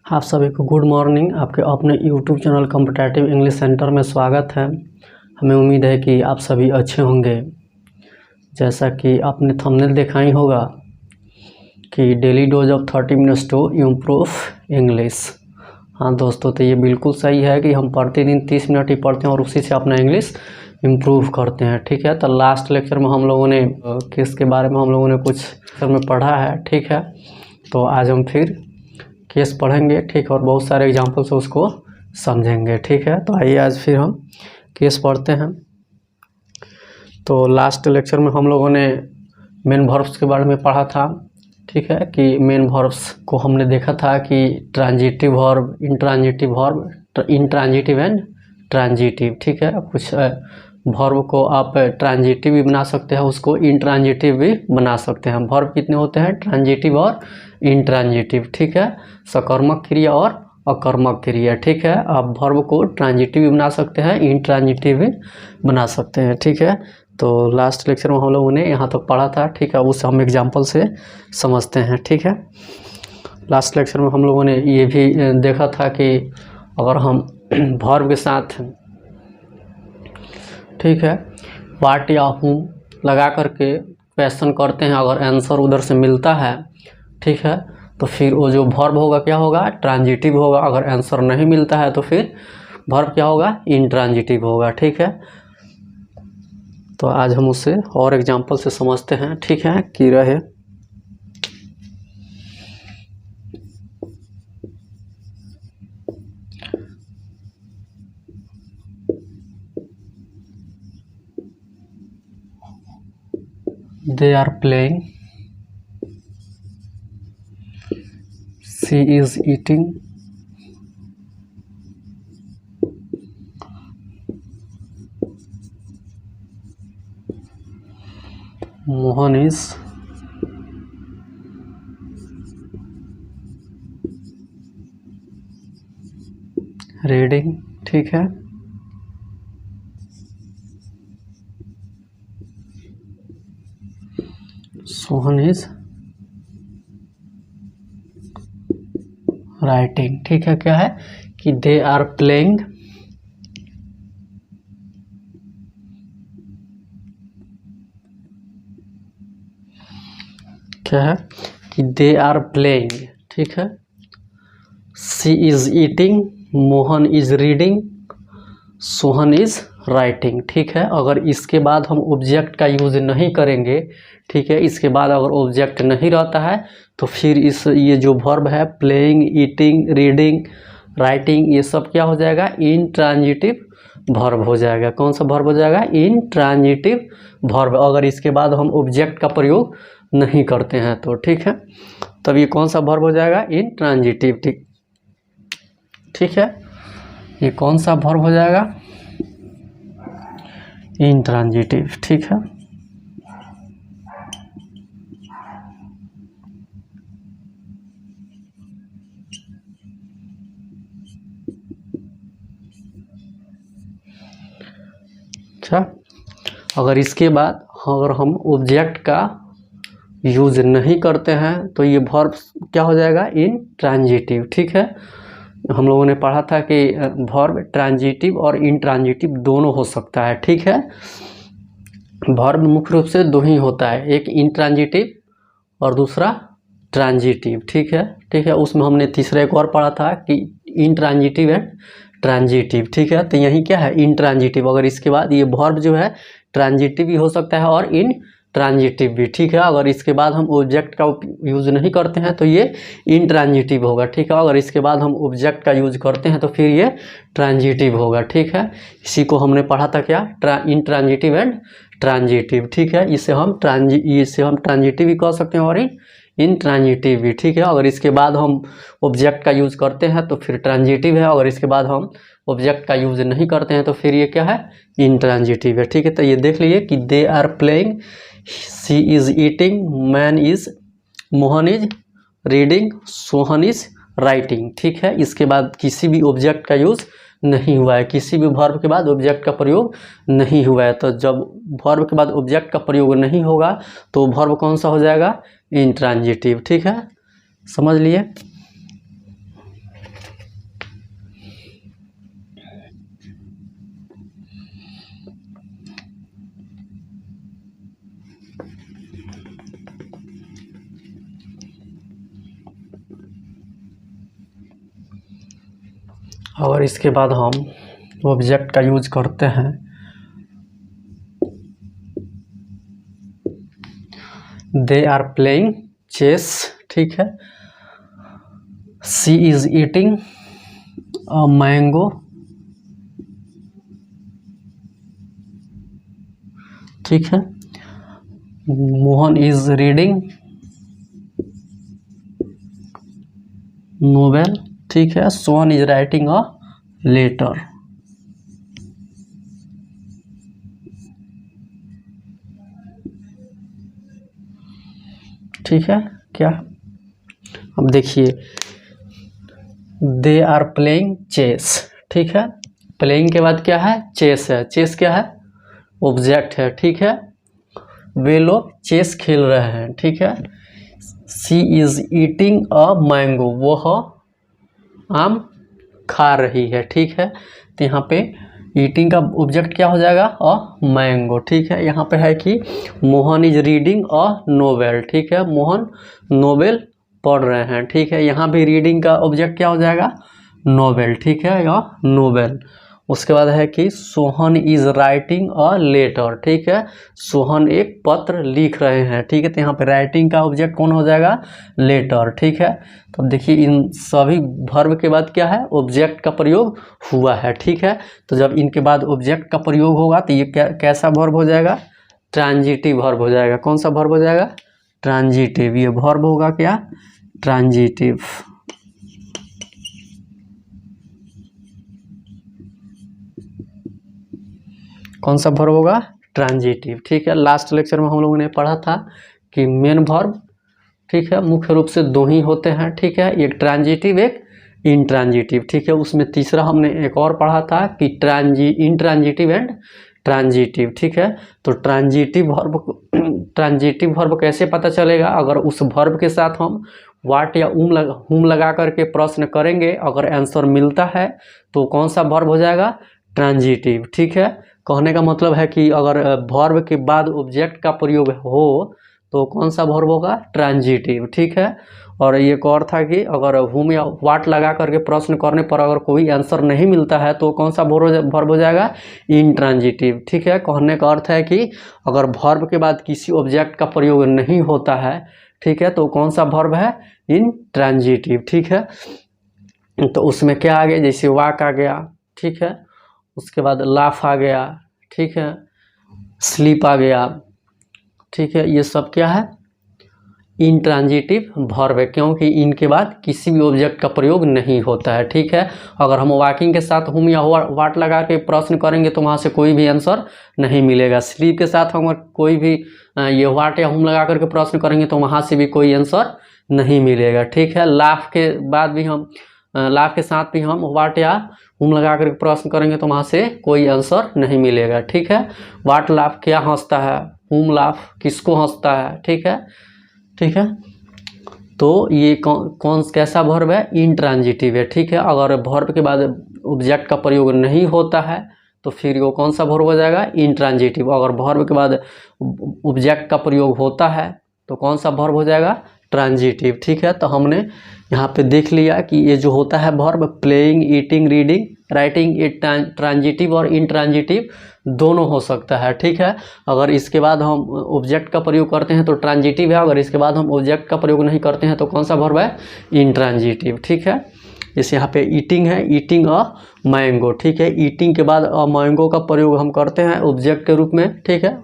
आप सभी को गुड मॉर्निंग। आपके अपने YouTube channel competitive English centre में स्वागत है। हमें उम्मीद है कि आप सभी अच्छे होंगे। जैसा कि आपने थंबनेल देखा ही होगा कि daily dose of 30 minutes to improve English. हाँ दोस्तों, तो ये बिल्कुल सही है कि हम प्रतिदिन 30 मिनट ही पढ़ते हैं और उसी से अपना इंग्लिश इम्प्रूव करते हैं। ठीक है, तो लास्ट लेक्चर में हम लोगों ने केस के बारे में हम लोगों ने कुछ में पढ़ा है। ठीक है, तो आज हम फिर केस पढ़ेंगे। ठीक, और बहुत सारे एग्जाम्पल से उसको समझेंगे। ठीक है, तो आइए आज फिर हम केस पढ़ते हैं। तो लास्ट लेक्चर में हम लोगों ने मेन वर्ब्स के बारे में पढ़ा था। ठीक है, कि मेन वर्ब्स को हमने देखा था कि transitive verb, intransitive verb, intransitive and transitive. ठीक है, कुछ वर्ब को आप ट्रांजिटिव भी बना सकते हैं, उसको इंट्रांजिटिव भी बना सकते हैं। वर्ब कितने होते हैं? ट्रांजिटिव और इंट्रांजिटिव। ठीक है, सकर्मक क्रिया और अकर्मक क्रिया। ठीक है, आप वर्ब को ट्रांजिटिव भी बना सकते हैं, इंट्रांजिटिव भी बना सकते हैं। ठीक है, तो लास्ट लेक्चर में हम लोगों ने यहाँ तक पढ़ा था। ठीक है, उससे हम एग्जाम्पल से समझते हैं। ठीक है, लास्ट लेक्चर में हम लोगों ने ये भी देखा था कि अगर हम वर्ब के साथ, ठीक है, वाट या हुम लगा करके क्वेश्चन करते हैं, अगर आंसर उधर से मिलता है, ठीक है, तो फिर वो जो वर्ब होगा क्या होगा? ट्रांजिटिव होगा। अगर आंसर नहीं मिलता है तो फिर वर्ब क्या होगा? इंट्रांजिटिव होगा। ठीक है, तो आज हम उसे और एग्जांपल से समझते हैं। ठीक है, कि रहे they are playing, she is eating, Mohan is reading। ठीक है, सोहन इज राइटिंग। ठीक है, क्या है कि दे आर प्लेइंग, क्या है कि दे आर प्लेइंग। ठीक है, she is eating, Mohan is reading, Sohan is writing. ठीक है, अगर इसके बाद हम ऑब्जेक्ट का यूज नहीं करेंगे, ठीक है, इसके बाद अगर ऑब्जेक्ट नहीं रहता है तो फिर ये जो वर्ब है प्लेइंग, ईटिंग, रीडिंग, राइटिंग, ये सब क्या हो जाएगा? इंट्रांजिटिव वर्ब हो जाएगा। कौन सा वर्ब हो जाएगा? इंट्रांजिटिव वर्ब, अगर इसके बाद हम ऑब्जेक्ट का प्रयोग नहीं करते हैं तो। ठीक है, तब ये कौन सा वर्ब हो जाएगा? इंट्रांजिटिव। ठीक है, ये कौन सा वर्ब हो जाएगा? इंट्रांजिटिव। ठीक है, अच्छा, अगर इसके बाद अगर हम ऑब्जेक्ट का यूज नहीं करते हैं तो ये वर्ब क्या हो जाएगा? इंट्रांजिटिव। ठीक है, हम लोगों ने पढ़ा था कि वर्ब ट्रांजिटिव और इंट्रांजिटिव दोनों हो सकता है। ठीक है, वर्ब मुख्य रूप से दो ही होता है, एक इंट्रांजिटिव और दूसरा ट्रांजिटिव। ठीक है, उसमें हमने तीसरा एक और पढ़ा था कि इंट्रांजिटिव एंड ट्रांजिटिव। ठीक है, तो यही क्या है? इंट्रांजिटिव। अगर इसके बाद ये वर्ब जो है ट्रांजिटिव भी हो सकता है और इन ट्रांजिटिव भी। ठीक है, अगर इसके बाद हम ऑब्जेक्ट का यूज नहीं करते हैं तो ये इंट्रांजिटिव होगा। ठीक है, अगर इसके बाद हम ऑब्जेक्ट का यूज करते हैं तो फिर ये ट्रांजिटिव होगा। ठीक है, इसी को हमने पढ़ा था क्या? Intransitive and transitive. ठीक है, इसे हम ट्रांजिटिव भी कह सकते हैं और इंट्रांजिटिव भी। ठीक है, अगर इसके बाद हम ऑब्जेक्ट का यूज करते हैं तो फिर ट्रांजिटिव है, अगर इसके बाद हम ऑब्जेक्ट का यूज नहीं करते हैं तो फिर ये क्या है? इंट्रांजिटिव है। ठीक है, तो ये देख लीजिए कि they are playing, she is eating, Mohan is reading, Sohan is writing. ठीक है, इसके बाद किसी भी ऑब्जेक्ट का यूज नहीं हुआ है, किसी भी वर्ब के बाद ऑब्जेक्ट का प्रयोग नहीं हुआ है। तो जब वर्ब के बाद ऑब्जेक्ट का प्रयोग नहीं होगा तो वर्ब कौन सा हो जाएगा? इंट्रांजिटिव। ठीक है, समझ लिए। और इसके बाद हम ऑब्जेक्ट का यूज करते हैं दे आर प्लेइंग चेस, ठीक है। She is eating a mango, ठीक है। मोहन इज रीडिंग नोवेल, ठीक है। Sohan is writing a letter. ठीक है क्या? अब देखिए दे आर प्लेइंग चेस, ठीक है। प्लेइंग के बाद क्या है? चेस है। चेस क्या है? ऑब्जेक्ट है, ठीक है। वे लोग चेस खेल रहे हैं, ठीक है। She is eating a mango, वह आम खा रही है, ठीक है। तो यहाँ पे ईटिंग का ऑब्जेक्ट क्या हो जाएगा? अ मैंगो, ठीक है। यहाँ पे है कि Mohan is reading a novel, ठीक है। मोहन नोवेल पढ़ रहे हैं, ठीक है। यहाँ भी रीडिंग का ऑब्जेक्ट क्या हो जाएगा? नोवेल, ठीक है, या नोवेल। उसके बाद है कि Sohan is writing a letter, ठीक है। सोहन एक पत्र लिख रहे हैं, ठीक है। तो यहाँ पे राइटिंग का ऑब्जेक्ट कौन हो जाएगा? लेटर, ठीक है। तो देखिए इन सभी वर्ब के बाद क्या है? ऑब्जेक्ट का प्रयोग हुआ है, ठीक है। तो जब इनके बाद ऑब्जेक्ट का प्रयोग होगा तो ये कैसा वर्ब हो जाएगा? ट्रांजिटिव वर्ब हो जाएगा। कौन सा वर्ब हो जाएगा? ट्रांजिटिव। ये वर्ब होगा क्या? ट्रांजिटिव। कौन सा वर्ब होगा? ट्रांजिटिव, ठीक है। लास्ट लेक्चर में हम लोगों ने पढ़ा था कि मेन वर्ब, ठीक है, मुख्य रूप से दो ही होते हैं, ठीक है। एक ट्रांजिटिव, एक इंट्रांजिटिव, ठीक है। उसमें तीसरा हमने एक और पढ़ा था कि इंट्रांजिटिव एंड ट्रांजिटिव, ठीक है। तो ट्रांजिटिव वर्ब कैसे पता चलेगा? अगर उस वर्ब के साथ हम वाट या हुम लगा करके प्रश्न करेंगे, अगर आंसर मिलता है तो कौन सा वर्ब हो जाएगा? ट्रांजिटिव, ठीक है। कहने का मतलब है कि अगर वर्ब के बाद ऑब्जेक्ट का प्रयोग हो तो कौन सा वर्ब होगा? ट्रांजिटिव, ठीक है। और एक और था कि अगर हुम या वाट लगा करके प्रश्न करने पर अगर कोई आंसर नहीं मिलता है तो कौन सा वर्ब हो जाएगा? इंट्रांजिटिव, ठीक है। कहने का अर्थ है कि अगर वर्ब के बाद किसी ऑब्जेक्ट का प्रयोग नहीं होता है, ठीक है, तो कौन सा वर्ब है? इंट्रांजिटिव, ठीक है। तो उसमें क्या आ गया? जैसे वाक आ गया, ठीक है। उसके बाद लाफ आ गया, ठीक है। स्लीप आ गया, ठीक है। ये सब क्या है? इंट्रांजिटिव वर्ब है, क्योंकि इनके बाद किसी भी ऑब्जेक्ट का प्रयोग नहीं होता है, ठीक है। अगर हम वॉकिंग के साथ हुम या वाट लगा के प्रश्न करेंगे तो वहाँ से कोई भी आंसर नहीं मिलेगा। स्लीप के साथ हम कोई भी ये वाट या हुम लगा करके प्रश्न करेंगे तो वहाँ से भी कोई आंसर नहीं मिलेगा, ठीक है। लाफ के बाद भी हम लाफ के साथ भी हम वाट या हुम लगा कर प्रश्न करेंगे तो वहाँ से कोई आंसर नहीं मिलेगा, ठीक है। वाट लाफ क्या हंसता है? हुम लाफ किसको हंसता है? ठीक है, ठीक है। तो ये कौन कैसा वर्ब है? इंट्रांजिटिव है, ठीक है। अगर वर्ब के बाद ऑब्जेक्ट का प्रयोग नहीं होता है तो फिर वो कौन सा वर्ब हो जाएगा? इंट्रांजिटिव। अगर वर्ब के बाद ऑब्जेक्ट का प्रयोग होता है तो कौन सा वर्ब हो जाएगा? ट्रांजिटिव, ठीक है। तो हमने यहाँ पे देख लिया कि ये जो होता है verb playing, eating, reading, writing, ये ट्रांजिटिव और इंट्रांजिटिव दोनों हो सकता है, ठीक है। अगर इसके बाद हम ऑब्जेक्ट का प्रयोग करते हैं तो ट्रांजिटिव है, अगर इसके बाद हम ऑब्जेक्ट का प्रयोग नहीं करते हैं तो कौन सा वर्ब है? इंट्रांजिटिव, ठीक है। जैसे यहाँ पे ईटिंग है, ईटिंग अ मैंगो, ठीक है। ईटिंग के बाद अ मैंगो का प्रयोग हम करते हैं ऑब्जेक्ट के रूप में, ठीक है।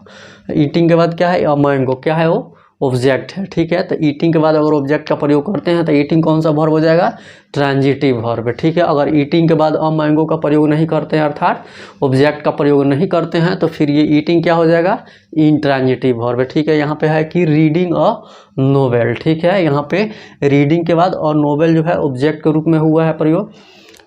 ईटिंग के बाद क्या है? अ मैंगो क्या है? वो ऑब्जेक्ट है, ठीक है। तो ईटिंग के बाद अगर ऑब्जेक्ट का प्रयोग करते हैं तो ईटिंग कौन सा वर्ब हो जाएगा? ट्रांजिटिव वर्ब, ठीक है। अगर ईटिंग के बाद अ मैंगो का प्रयोग नहीं करते हैं अर्थात ऑब्जेक्ट का प्रयोग नहीं करते हैं तो फिर ये ईटिंग क्या हो जाएगा? इंट्रांजिटिव वर्ब, ठीक है। यहाँ पे है कि रीडिंग अ नोवेल, ठीक है। यहाँ पे रीडिंग के बाद और नोवेल जो है ऑब्जेक्ट के रूप में हुआ है प्रयोग,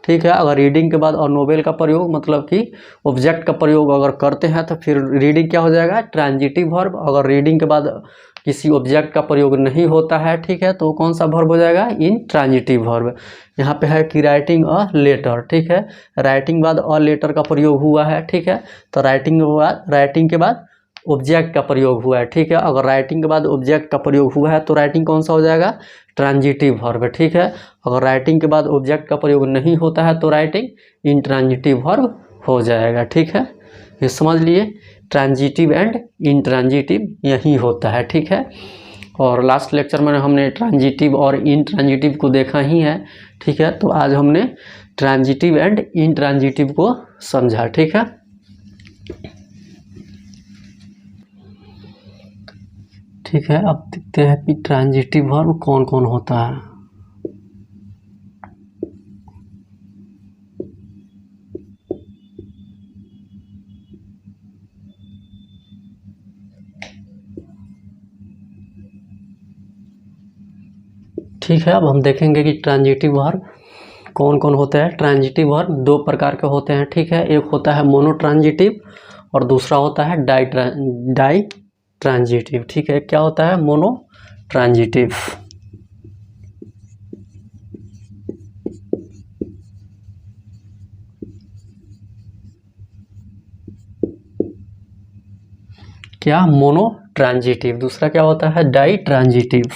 ठीक है। अगर रीडिंग के बाद और नोवेल का प्रयोग मतलब कि ऑब्जेक्ट का प्रयोग अगर करते हैं तो फिर रीडिंग क्या हो जाएगा? Transitive verb. अगर रीडिंग के बाद किसी ऑब्जेक्ट का प्रयोग नहीं होता है, ठीक है, तो कौन सा वर्ब हो जाएगा? Intransitive verb. यहाँ पे है कि राइटिंग अ लेटर, ठीक है। राइटिंग बाद अ लेटर का प्रयोग हुआ है, ठीक है। तो राइटिंग के बाद ऑब्जेक्ट का प्रयोग हुआ है, ठीक है। अगर राइटिंग के बाद ऑब्जेक्ट का प्रयोग हुआ है तो राइटिंग कौन सा हो जाएगा, ट्रांजिटिव वर्ब, ठीक है। अगर राइटिंग के बाद ऑब्जेक्ट का प्रयोग नहीं होता है तो राइटिंग इंट्रांजिटिव वर्ब हो जाएगा, ठीक है। ये समझ लिए, ट्रांजिटिव एंड इंट्रांजिटिव यही होता है, ठीक है। और लास्ट लेक्चर में हमने ट्रांजिटिव और इंट्रांजिटिव को देखा ही है, ठीक है। तो आज हमने ट्रांजिटिव एंड इंट्रांजिटिव को समझा, ठीक है। ठीक है, अब देखते हैं कि ट्रांजिटिव वर्ब कौन कौन होता है। ठीक है, अब हम देखेंगे कि ट्रांजिटिव वर्ब कौन कौन होते हैं। ट्रांजिटिव वर्ब दो प्रकार के होते हैं, ठीक है। एक होता है मोनो ट्रांजिटिव और दूसरा होता है डाई ट्रांजिटिव, ठीक है। क्या होता है मोनो ट्रांजिटिव? क्या, मोनो ट्रांजिटिव। दूसरा क्या होता है, डाई ट्रांजिटिव।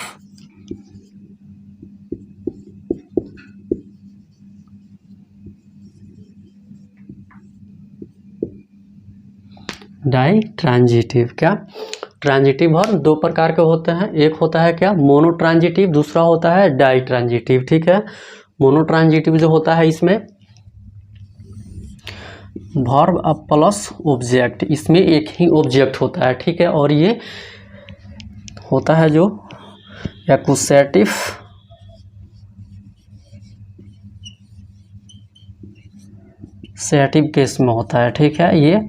Di transitive. क्या, ट्रांजिटिव वर्ब दो प्रकार के होते हैं। एक होता है क्या, मोनो ट्रांजिटिव, दूसरा होता है डाई ट्रांजिटिव, ठीक है। मोनो ट्रांजिटिव जो होता है इसमें वर्ब अब प्लस ऑब्जेक्ट, इसमें एक ही ऑब्जेक्ट होता है, ठीक है। और ये होता है जो एक्यूसेटिव केस में होता है, ठीक है। ये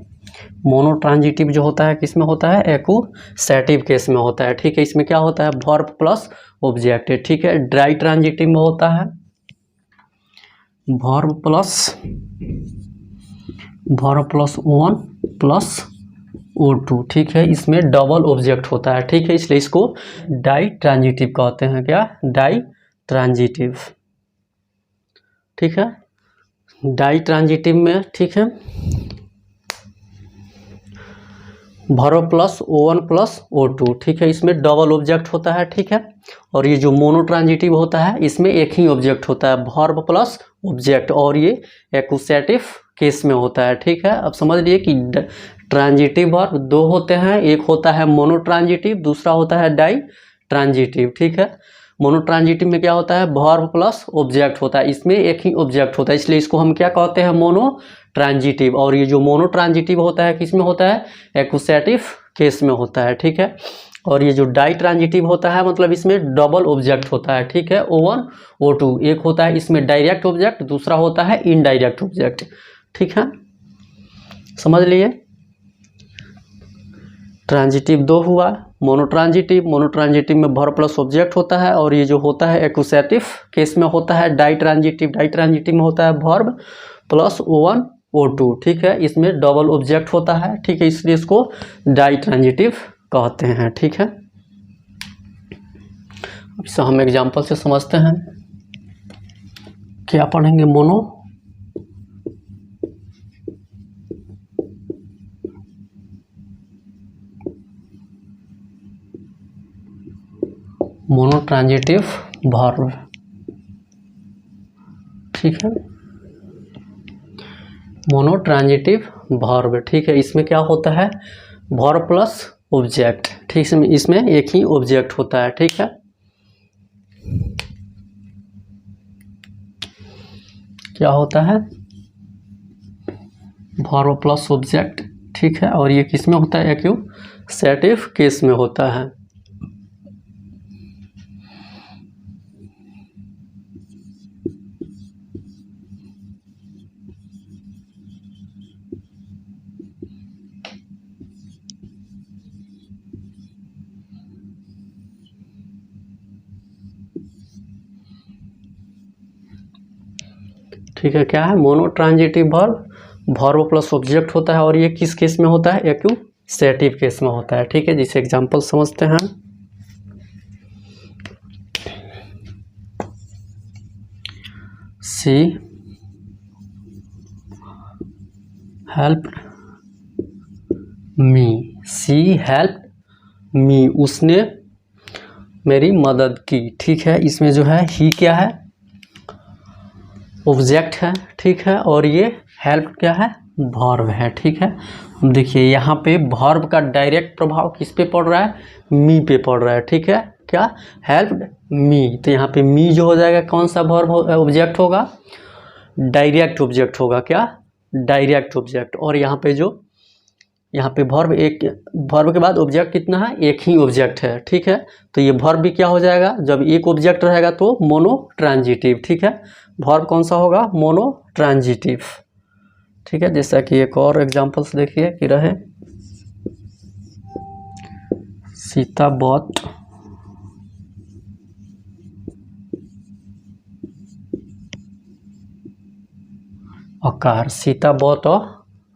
मोनो ट्रांजिटिव जो होता है किस में होता है, एक्यूसेटिव केस में होता है, ठीक है। इसमें क्या होता है, वर्ब प्लस ऑब्जेक्ट, ठीक है। ड्राई ट्रांजिटिव में होता है verb plus one plus O2, ठीक है। इसमें डबल ऑब्जेक्ट होता है, ठीक है। इसलिए इसको डाई ट्रांजिटिव कहते हैं। क्या, डाई ट्रांजिटिव, ठीक है। डाई ट्रांजिटिव में, ठीक है, verb plus O1 plus O2, ठीक है। इसमें डबल ऑब्जेक्ट होता है, ठीक है। और ये जो मोनो ट्रांजिटिव होता है इसमें एक ही ऑब्जेक्ट होता है, वर्ब प्लस ऑब्जेक्ट, और ये एक्यूसेटिव केस में होता है, ठीक है। अब समझ लिए कि ट्रांजिटिव वर्ब दो होते हैं, एक होता है मोनो ट्रांजिटिव, दूसरा होता है डाई ट्रांजिटिव, ठीक है। मोनो ट्रांजिटिव में क्या होता है, वर्ब प्लस ऑब्जेक्ट होता है, इसमें एक ही ऑब्जेक्ट होता है, इसलिए इसको हम क्या कहते हैं, मोनो ट्रांजिटिव। और ये जो मोनो ट्रांजिटिव होता है किस में होता है, एक्यूसेटिव केस में होता है, ठीक है। और ये जो डाई ट्रांजिटिव होता है मतलब इसमें डबल ऑब्जेक्ट होता है, ठीक है। O1 O2, एक होता है इसमें डायरेक्ट ऑब्जेक्ट, दूसरा होता है इनडायरेक्ट ऑब्जेक्ट, ठीक है। समझ लिए, ट्रांजिटिव दो हुआ, मोनो ट्रांजिटिव में वर्ब प्लस ऑब्जेक्ट होता है, और ये जो होता है एक्यूसेटिव केस में होता है डाई ट्रांजिटिव में होता है वर्ब प्लस O1 O2, ठीक है। इसमें डबल ऑब्जेक्ट होता है, ठीक है, इसलिए इसको डाई ट्रांजिटिव कहते हैं, ठीक है। इसे हम एग्जांपल से समझते हैं। क्या पढ़ेंगे, मोनो ट्रांजिटिव वर्ब, ठीक है। मोनो ट्रांजिटिव वर्ब, ठीक है। इसमें क्या होता है, वर्ब प्लस ऑब्जेक्ट, ठीक है। इसमें एक ही ऑब्जेक्ट होता है, ठीक है। क्या होता है, वर्ब प्लस ऑब्जेक्ट, ठीक है। और ये किस में होता है, एक्यूसेटिव केस में होता है। ठीक है, क्या है, mono transitive verb plus object होता है, और ये किस केस में होता है, एक्यूसेटिव केस में होता है, ठीक है। जिसे एग्जांपल समझते हैं। She help me, she help me, उसने मेरी मदद की। ठीक है, इसमें जो है ही क्या है, ऑब्जेक्ट है। ठीक है, और ये हेल्प क्या है, वर्ब है। ठीक है, देखिए यहाँ पे वर्ब का डायरेक्ट प्रभाव किस पे पड़ रहा है, मी पे पड़ रहा है। ठीक है, क्या, हेल्प मी, तो यहाँ पे मी जो हो जाएगा कौन सा वर्ब ऑब्जेक्ट होगा, डायरेक्ट ऑब्जेक्ट होगा। क्या, डायरेक्ट ऑब्जेक्ट। और यहाँ पे जो यहाँ पे वर्ब, एक वर्ब के बाद ऑब्जेक्ट कितना है, एक ही ऑब्जेक्ट है। ठीक है, तो ये वर्ब भी क्या हो जाएगा, जब एक ऑब्जेक्ट रहेगा तो मोनो ट्रांजिटिव। ठीक है, वर्ब कौन सा होगा, मोनो ट्रांजिटिव। ठीक है, जैसा कि एक और एग्जांपल्स देखिए कि रहे, सीता बॉट और कार, सीता बॉट और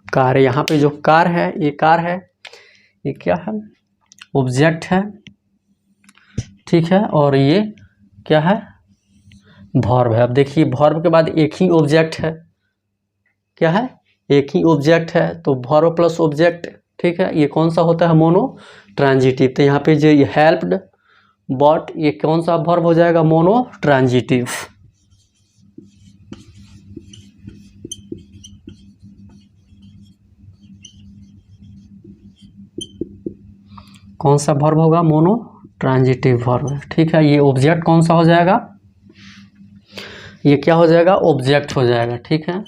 कार। यहाँ पे जो कार है, ये कार है, ये क्या है, ऑब्जेक्ट है। ठीक है, और ये क्या है, वर्ब है। अब देखिए वर्ब के बाद एक ही ऑब्जेक्ट है, क्या है, एक ही ऑब्जेक्ट है, तो वर्ब प्लस ऑब्जेक्ट। ठीक है, ये कौन सा होता है, मोनो ट्रांजिटिव। तो यहाँ पे जो ये हेल्प्ड बॉट, ये कौन सा वर्ब हो जाएगा, मोनो ट्रांजिटिव। कौन सा वर्ब होगा, मोनो ट्रांजिटिव वर्ब। ठीक है, ये ऑब्जेक्ट कौन सा हो जाएगा, ये क्या हो जाएगा, ऑब्जेक्ट हो जाएगा। ठीक है,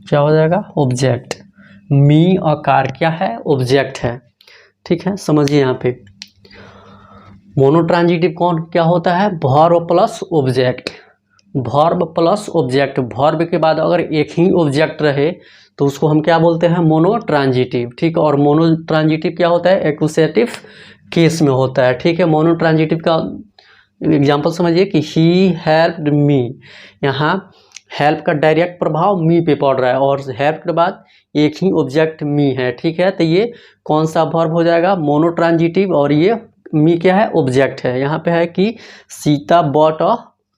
क्या हो जाएगा, ऑब्जेक्ट। मी और कार क्या है, ऑब्जेक्ट है। ठीक है, समझिए यहाँ पे मोनो ट्रांजिटिव कौन क्या होता है, verb plus object. Verb plus object, verb के बाद अगर एक ही ऑब्जेक्ट रहे तो उसको हम क्या बोलते हैं, मोनो ट्रांजिटिव। ठीक है, और मोनो ट्रांजिटिव क्या होता है, एक्यूसेटिव केस में होता है। ठीक है, मोनो ट्रांजिटिव का एग्जांपल समझिए कि ही हेल्प्ड मी, यहाँ हेल्प का डायरेक्ट प्रभाव मी पे पड़ रहा है और हेल्प के बाद एक ही ऑब्जेक्ट मी है। ठीक है, तो ये कौन सा वर्ब हो जाएगा, मोनो ट्रांजिटिव, और ये मी क्या है, ऑब्जेक्ट है। यहाँ पे है कि सीता बॉट अ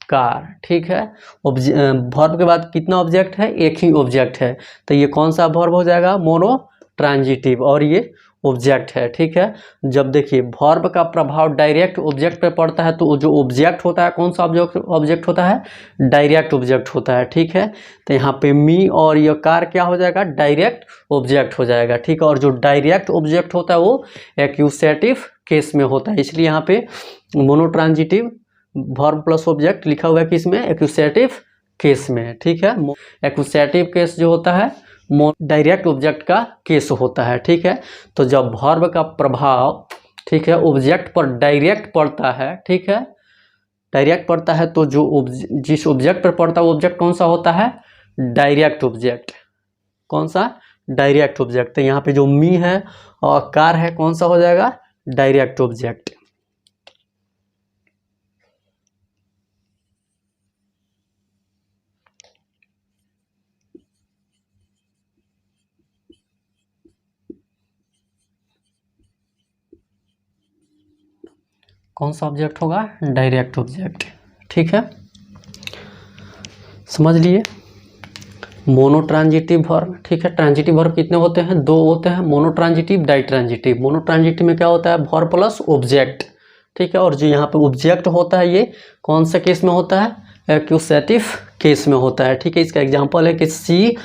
कार। ठीक है, वर्ब के बाद कितना ऑब्जेक्ट है, एक ही ऑब्जेक्ट है, तो ये कौन सा वर्ब हो जाएगा, मोनो ट्रांजिटिव, और ये ऑब्जेक्ट है। ठीक है, जब देखिए वर्ब का प्रभाव डायरेक्ट ऑब्जेक्ट पे पड़ता है तो जो ऑब्जेक्ट होता है कौन सा ऑब्जेक्ट होता है, डायरेक्ट ऑब्जेक्ट होता है। ठीक है, तो यहाँ पे मी और ये कार क्या हो जाएगा, डायरेक्ट ऑब्जेक्ट हो जाएगा। ठीक है, और जो डायरेक्ट ऑब्जेक्ट होता है वो एक्यूसेटिव केस में होता है, इसलिए यहाँ पे mono transitive verb plus object लिखा हुआ है किसमें, एक्यूसेटिव केस में। ठीक है, एक्यूसेटिव केस जो होता है डायरेक्ट ऑब्जेक्ट का केस होता है। ठीक है, तो जब वर्ब का प्रभाव, ठीक है, ऑब्जेक्ट पर डायरेक्ट पड़ता है, ठीक है, डायरेक्ट पड़ता है तो जो जिस ऑब्जेक्ट पर पड़ता है वो ऑब्जेक्ट कौन सा होता है, डायरेक्ट ऑब्जेक्ट। कौन सा, डायरेक्ट ऑब्जेक्ट। तो यहाँ पे जो मी है और कार है कौन सा हो जाएगा, डायरेक्ट ऑब्जेक्ट। कौन सा ऑब्जेक्ट होगा, डायरेक्ट ऑब्जेक्ट। ठीक है, समझ लिए मोनो ट्रांजिटिव वर्ब। ठीक है, ट्रांजिटिव वर्ब कितने होते हैं, दो होते हैं, mono transitive, di transitive. Mono transitive में क्या होता है, वर्ब प्लस ऑब्जेक्ट। ठीक है, और जो यहाँ पे ऑब्जेक्ट होता है ये कौन सा केस में होता है, एक्यूसेटिव केस में होता है। ठीक है, इसका एग्जांपल है कि सी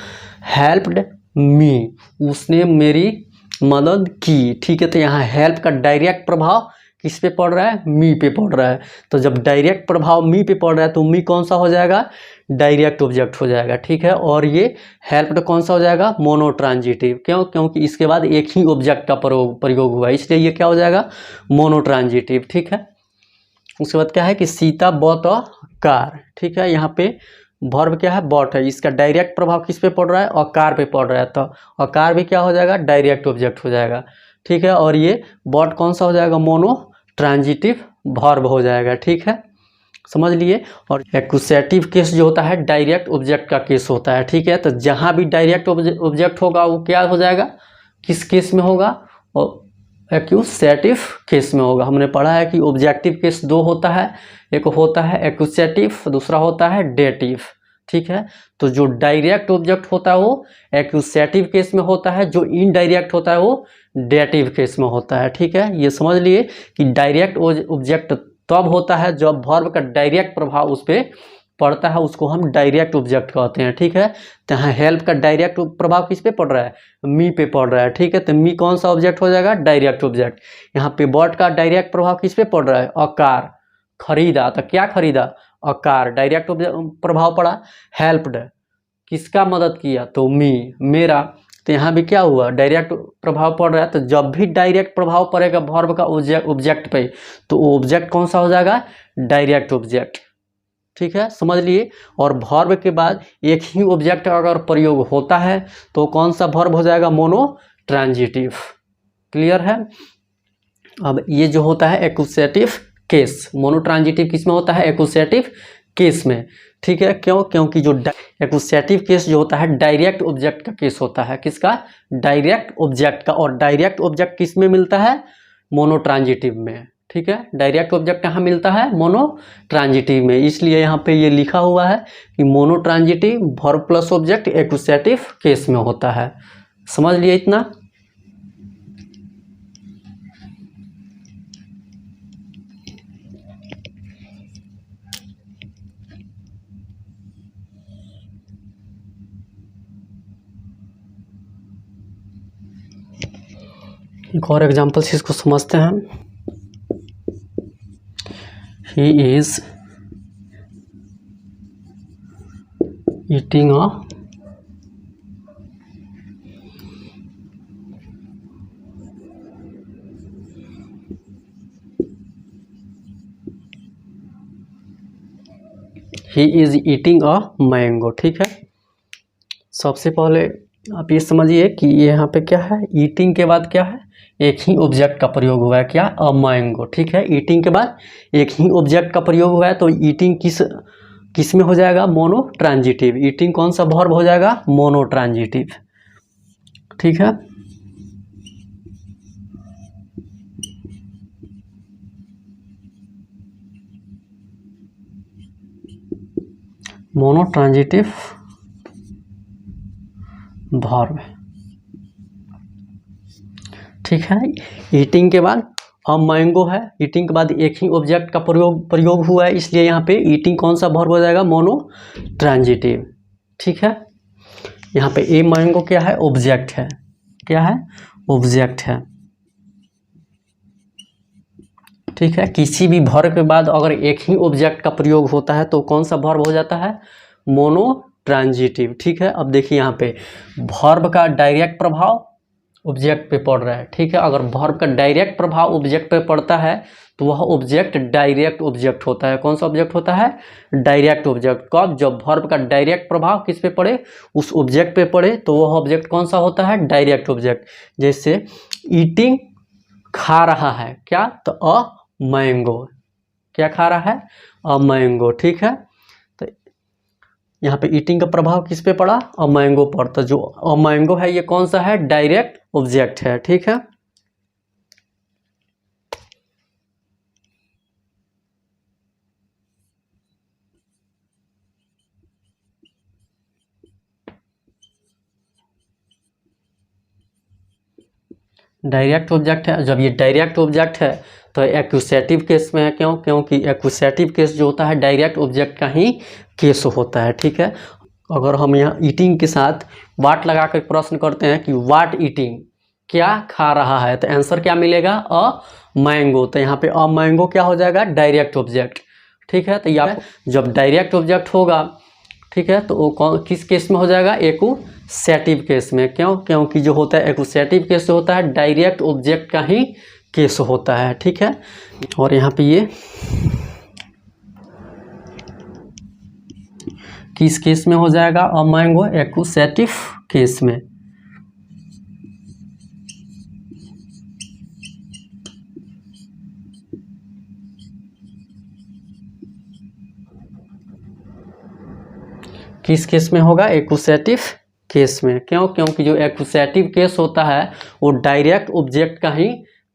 हेल्प्ड मी, उसने मेरी मदद की। ठीक है, तो यहाँ हेल्प का डायरेक्ट प्रभाव किस पे पड़ रहा है, मी पे पड़ रहा है। तो जब डायरेक्ट प्रभाव मी पे पड़ रहा है तो मी कौन सा हो जाएगा, डायरेक्ट ऑब्जेक्ट हो जाएगा। ठीक है, और ये हेल्प्ड कौन सा हो जाएगा, मोनो ट्रांजिटिव। क्यों, क्योंकि इसके बाद एक ही ऑब्जेक्ट का प्रयोग हुआ है, इसलिए ये क्या हो जाएगा, मोनो ट्रांजिटिव। ठीक है, उसके बाद क्या है कि सीता बॉट अ कार। ठीक है, यहाँ पे वर्ब क्या है, बॉट है, इसका डायरेक्ट प्रभाव किस पे पड़ रहा है, और कार पे पड़ रहा है, तो और कार भी क्या हो जाएगा, डायरेक्ट ऑब्जेक्ट हो जाएगा। ठीक है, और ये बॉट कौन सा हो जाएगा, मोनो ट्रांजिटिव वर्ब हो जाएगा। ठीक है, समझ लिए। और एक्यूसेटिव केस जो होता है डायरेक्ट ऑब्जेक्ट का केस होता है। ठीक है, तो जहाँ भी डायरेक्ट ऑब्जेक्ट होगा वो क्या हो जाएगा, किस केस में होगा, और एक्यूसेटिव केस में होगा। हमने पढ़ा है कि ऑब्जेक्टिव केस दो होता है, एक होता है एक्यूसेटिव, दूसरा होता है डेटिव। ठीक है, तो जो डायरेक्ट ऑब्जेक्ट होता है वो एक्यूसेटिव केस में होता है, जो इनडायरेक्ट होता है वो डेटिव केस में होता है। ठीक है, ये समझ लिए कि डायरेक्ट ऑब्जेक्ट तब होता है जब वर्ब का डायरेक्ट प्रभाव उस पर पड़ता है, उसको हम डायरेक्ट ऑब्जेक्ट कहते हैं। ठीक है, तो यहाँ हेल्प का डायरेक्ट प्रभाव किस पे पड़ रहा है, मी पे पड़ रहा है। ठीक है, तो मी कौन सा ऑब्जेक्ट हो जाएगा, डायरेक्ट ऑब्जेक्ट। यहाँ पे बॉट का डायरेक्ट प्रभाव किस पे पड़ रहा है, अकार, खरीदा, तो क्या खरीदा, अकार, डायरेक्ट प्रभाव पड़ा। हेल्प्ड, किसका मदद किया, तो मी, मेरा, तो यहाँ भी क्या हुआ, डायरेक्ट प्रभाव पड़ रहा है। तो जब भी डायरेक्ट प्रभाव पड़ेगा वर्ब का ऑब्जेक्ट पे, तो वो ऑब्जेक्ट कौन सा हो जाएगा, डायरेक्ट ऑब्जेक्ट। ठीक है, समझ लिए। और वर्ब के बाद एक ही ऑब्जेक्ट अगर प्रयोग होता है तो कौन सा वर्ब हो जाएगा, मोनो ट्रांजिटिव। क्लियर है। अब ये जो होता है एक्यूसेटिव केस, मोनो ट्रांजिटिव किस में होता है, एक्यूसेटिव केस में। ठीक है, क्यों, क्योंकि जो एक्यूसेटिव केस जो होता है डायरेक्ट ऑब्जेक्ट का केस होता है, किसका, डायरेक्ट ऑब्जेक्ट का। और डायरेक्ट ऑब्जेक्ट किस में मिलता है, मोनो ट्रांजिटिव में। ठीक है, डायरेक्ट ऑब्जेक्ट कहाँ मिलता है, मोनो ट्रांजिटिव में। इसलिए यहाँ पे ये लिखा हुआ है कि mono transitive verb plus object एक्यूसेटिव case में होता है। समझ लिए इतना। एक और एग्जाम्पल से इसको समझते हैं। He is eating a mango. ठीक है, सबसे पहले आप ये समझिए कि यहाँ पे क्या है, ईटिंग के बाद क्या है, एक ही ऑब्जेक्ट का प्रयोग हुआ है, क्या, अ मैंगो। ठीक है, ईटिंग के बाद एक ही ऑब्जेक्ट का प्रयोग हुआ है, तो ईटिंग किस में हो जाएगा, मोनो ट्रांजिटिव। ईटिंग कौन सा वर्ब हो जाएगा, मोनो ट्रांजिटिव। ठीक है, मोनो ट्रांजिटिव वर्ब। ठीक है, ईटिंग के बाद अब मैंगो है, ईटिंग के बाद एक ही ऑब्जेक्ट का प्रयोग हुआ है, इसलिए यहाँ पे ईटिंग कौन सा वर्ब हो जाएगा, मोनो ट्रांजिटिव। ठीक है, यहाँ पे ए मैंगो क्या है, ऑब्जेक्ट है, क्या है, ऑब्जेक्ट है। ठीक है, किसी भी वर्ब के बाद अगर एक ही ऑब्जेक्ट का प्रयोग होता है तो कौन सा वर्ब हो जाता है, मोनो ट्रांजिटिव। ठीक है, अब देखिए यहाँ पे वर्ब का डायरेक्ट प्रभाव ऑब्जेक्ट पे पड़ रहा है। ठीक है, अगर वर्ब का डायरेक्ट प्रभाव ऑब्जेक्ट पे पड़ता है तो वह ऑब्जेक्ट डायरेक्ट ऑब्जेक्ट होता है। कौन सा ऑब्जेक्ट होता है, डायरेक्ट ऑब्जेक्ट। कब, जब वर्ब का डायरेक्ट प्रभाव किस पे पड़े, उस ऑब्जेक्ट पे पड़े, तो वह ऑब्जेक्ट कौन सा होता है, डायरेक्ट ऑब्जेक्ट। जैसे ईटिंग, खा रहा है, क्या, तो अ मैंगो, क्या खा रहा है, अ मैंगो। ठीक है, तो यहाँ पे ईटिंग का प्रभाव किस पे पड़ा, अ मैंगो पर, तो जो अ मैंगो है ये कौन सा है, डायरेक्ट ऑब्जेक्ट है। ठीक है, डायरेक्ट ऑब्जेक्ट है। जब ये डायरेक्ट ऑब्जेक्ट है तो एक्यूसेटिव केस में है, क्यों, क्योंकि एक्यूसेटिव केस जो होता है डायरेक्ट ऑब्जेक्ट का ही केस होता है। ठीक है, अगर हम यहाँ ईटिंग के साथ वाट लगा कर प्रश्न करते हैं कि वाट ईटिंग, क्या खा रहा है, तो आंसर क्या मिलेगा, अ मैंगो। तो यहाँ पे अ मैंगो क्या हो जाएगा, डायरेक्ट ऑब्जेक्ट। ठीक है, तो यहाँ जब डायरेक्ट ऑब्जेक्ट होगा, ठीक है, तो वो किस केस में हो जाएगा, एक्यूसेटिव केस में। क्यों, क्योंकि जो होता है एक्यूसेटिव केस होता है डायरेक्ट ऑब्जेक्ट का ही केस होता है। ठीक है, और यहाँ पे ये किस केस में हो जाएगा, अ मैंगो, एक्यूसेटिव केस में। किस केस में होगा, एक्यूसेटिव केस में। क्यों, क्योंकि जो एक्यूसेटिव केस होता है वो डायरेक्ट ऑब्जेक्ट का ही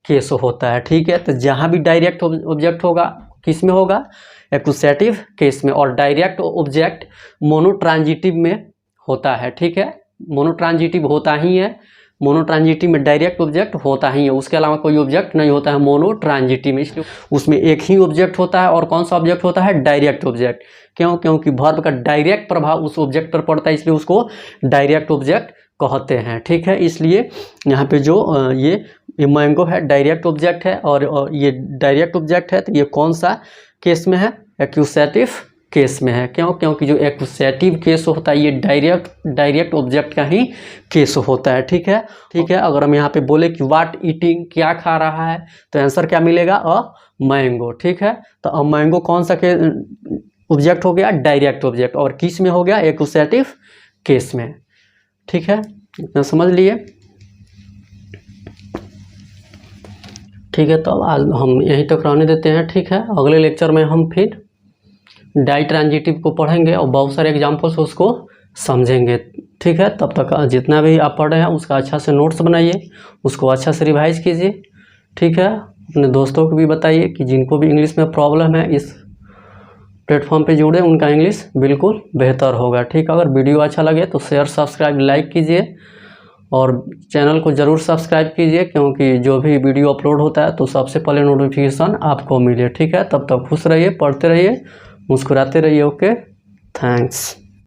केस होता है, ठीक है। तो जहाँ भी डायरेक्ट ऑब्जेक्ट होगा किस में होगा, एक्यूसेटिव केस में, और डायरेक्ट ऑब्जेक्ट मोनोट्रांजिटिव में होता है, ठीक है। मोनोट्रांजिटिव होता ही है, मोनोट्रांजिटिव में डायरेक्ट ऑब्जेक्ट होता ही है, उसके अलावा कोई ऑब्जेक्ट नहीं होता है मोनोट्रांजिटिव में, इसलिए उसमें एक ही ऑब्जेक्ट होता है। और कौन सा ऑब्जेक्ट होता है, डायरेक्ट ऑब्जेक्ट। क्यों, क्योंकि वर्ब का डायरेक्ट प्रभाव उस ऑब्जेक्ट पर पड़ता है, इसलिए उसको डायरेक्ट ऑब्जेक्ट कहते हैं, ठीक है। इसलिए यहाँ पे जो ये मैंगो है डायरेक्ट ऑब्जेक्ट है, और ये डायरेक्ट ऑब्जेक्ट है, तो ये कौन सा केस में है, एक्यूसेटिव केस में है। क्यों, क्योंकि जो एक्यूसेटिव केस होता है ये डायरेक्ट ऑब्जेक्ट का ही केस होता है, ठीक है, ठीक है। अगर हम यहाँ पे बोले कि व्हाट ईटिंग, क्या खा रहा है, तो आंसर क्या मिलेगा, अ मैंगो, ठीक है। तो अ मैंगो कौन सा के ऑब्जेक्ट हो गया, डायरेक्ट ऑब्जेक्ट, और किस में हो गया, एक्यूसेटिव केस में, ठीक है। इतना समझ लिए, ठीक है। तो अब आज हम यहीं तक रहने देते हैं, ठीक है। अगले लेक्चर में हम फिर डाई ट्रांजिटिव को पढ़ेंगे और बहुत सारे एग्जाम्पल्स उसको समझेंगे, ठीक है। तब तक जितना भी आप पढ़ रहे हैं उसका अच्छा से नोट्स बनाइए, उसको अच्छा से रिवाइज कीजिए, ठीक है। अपने दोस्तों को भी बताइए कि जिनको भी इंग्लिश में प्रॉब्लम है इस प्लेटफॉर्म पे जुड़े, उनका इंग्लिश बिल्कुल बेहतर होगा, ठीक। अगर वीडियो अच्छा लगे तो शेयर, सब्सक्राइब, लाइक कीजिए, और चैनल को ज़रूर सब्सक्राइब कीजिए, क्योंकि जो भी वीडियो अपलोड होता है तो सबसे पहले नोटिफिकेशन आपको मिले, ठीक है। तब तक खुश रहिए, पढ़ते रहिए, मुस्कुराते रहिए। Okay, thanks.